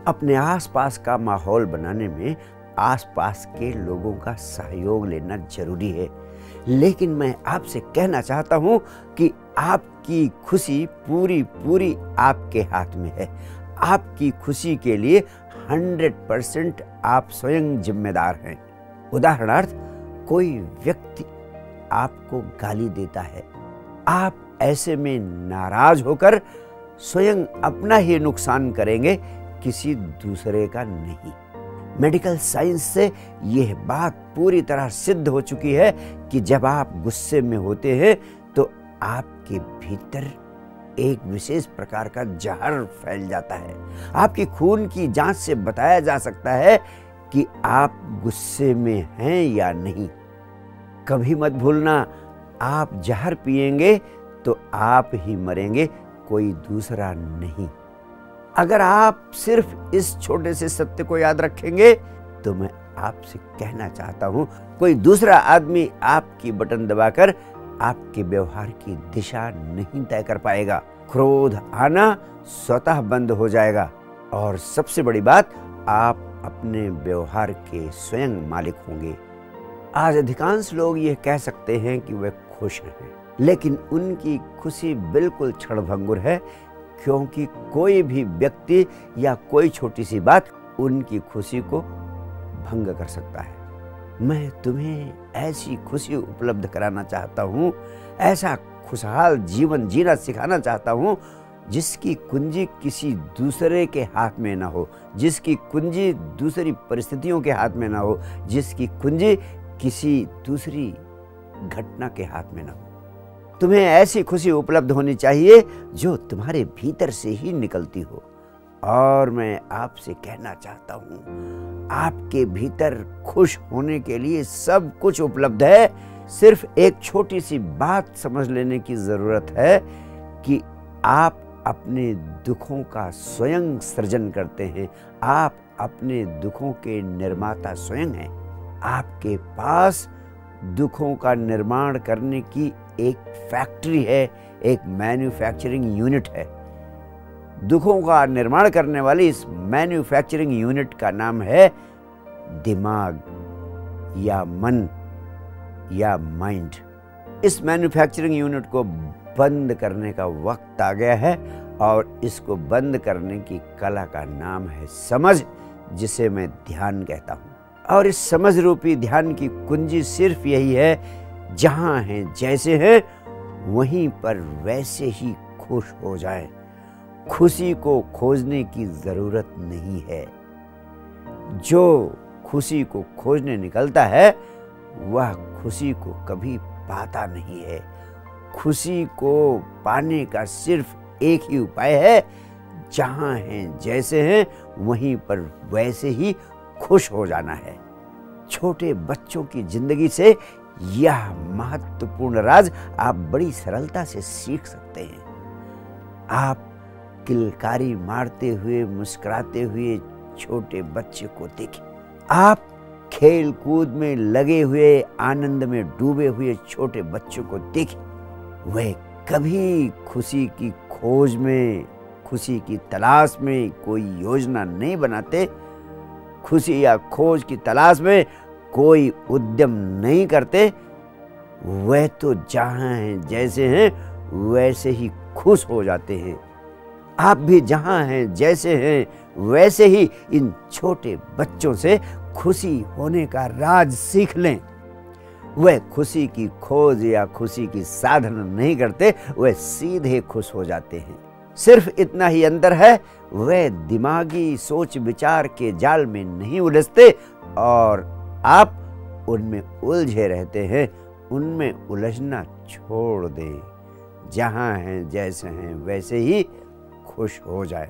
अपने आसपास का माहौल बनाने में आसपास के लोगों का सहयोग लेना जरूरी है, लेकिन मैं आपसे कहना चाहता हूं कि आपकी खुशी पूरी पूरी आपके हाथ में है। आपकी खुशी के लिए 100% आप स्वयं जिम्मेदार हैं। उदाहरणार्थ, कोई व्यक्ति आपको गाली देता है, आप ऐसे में नाराज होकर स्वयं अपना ही नुकसान करेंगे, किसी दूसरे का नहीं। मेडिकल साइंस से यह बात पूरी तरह सिद्ध हो चुकी है कि जब आप गुस्से में होते हैं तो आपके भीतर एक विशेष प्रकार का जहर फैल जाता है। आपकी खून की जांच से बताया जा सकता है कि आप गुस्से में हैं या नहीं। कभी मत भूलना, आप जहर पिएंगे तो आप ही मरेंगे, कोई दूसरा नहीं। अगर आप सिर्फ इस छोटे से सत्य को याद रखेंगे तो मैं आपसे कहना चाहता हूं, कोई दूसरा आदमी आपकी बटन दबाकर आपके व्यवहार की दिशा नहीं तय कर पाएगा। क्रोध आना स्वतः बंद हो जाएगा और सबसे बड़ी बात, आप अपने व्यवहार के स्वयं मालिक होंगे। आज अधिकांश लोग ये कह सकते हैं कि वे खुश हैं, लेकिन उनकी खुशी बिल्कुल क्षणभंगुर है, क्योंकि कोई भी व्यक्ति या कोई छोटी सी बात उनकी खुशी को भंग कर सकता है। मैं तुम्हें ऐसी खुशी उपलब्ध कराना चाहता हूँ, ऐसा खुशहाल जीवन जीना सिखाना चाहता हूँ जिसकी कुंजी किसी दूसरे के हाथ में ना हो, जिसकी कुंजी दूसरी परिस्थितियों के हाथ में ना हो, जिसकी कुंजी किसी दूसरी घटना के हाथ में ना हो। तुम्हें ऐसी खुशी उपलब्ध होनी चाहिए जो तुम्हारे भीतर से ही निकलती हो। और मैं आपसे कहना चाहता हूं, आपके भीतर खुश होने के लिए सब कुछ उपलब्ध है। सिर्फ एक छोटी सी बात समझ लेने की जरूरत है कि आप अपने दुखों का स्वयं सृजन करते हैं। आप अपने दुखों के निर्माता स्वयं हैं। आपके पास दुखों का निर्माण करने की एक फैक्ट्री है, एक मैन्युफैक्चरिंग यूनिट है। दुखों का निर्माण करने वाली इस मैन्युफैक्चरिंग यूनिट का नाम है दिमाग या मन या माइंड। इस मैन्युफैक्चरिंग यूनिट को बंद करने का वक्त आ गया है और इसको बंद करने की कला का नाम है समझ, जिसे मैं ध्यान कहता हूं। और इस समझ रूपी ध्यान की कुंजी सिर्फ यही है, जहां हैं जैसे हैं वहीं पर वैसे ही खुश हो जाएं। खुशी को खोजने की जरूरत नहीं है। जो खुशी को खोजने निकलता है वह खुशी को कभी पाता नहीं है। खुशी को पाने का सिर्फ एक ही उपाय है, जहां हैं जैसे हैं वहीं पर वैसे ही खुश हो जाना है। छोटे बच्चों की जिंदगी से यह महत्वपूर्ण राज आप बड़ी सरलता से सीख सकते हैं। आप किलकारी मारते हुए मुस्कुराते हुए छोटे बच्चे को देखें। आप खेल कूद में लगे हुए आनंद में डूबे हुए छोटे बच्चों को देखें। वे कभी खुशी की खोज में, खुशी की तलाश में कोई योजना नहीं बनाते। खुशी या खोज की तलाश में कोई उद्यम नहीं करते। वह तो जहां हैं जैसे हैं वैसे ही खुश हो जाते हैं। आप भी जहां हैं जैसे हैं वैसे ही इन छोटे बच्चों से खुशी होने का राज सीख लें। वह खुशी की खोज या खुशी की साधना नहीं करते, वह सीधे खुश हो जाते हैं। सिर्फ इतना ही अंतर है, वह दिमागी सोच विचार के जाल में नहीं उलझते और आप उनमें उलझे रहते हैं। उनमें उलझना छोड़ दें। जहां हैं जैसे हैं वैसे ही खुश हो जाए।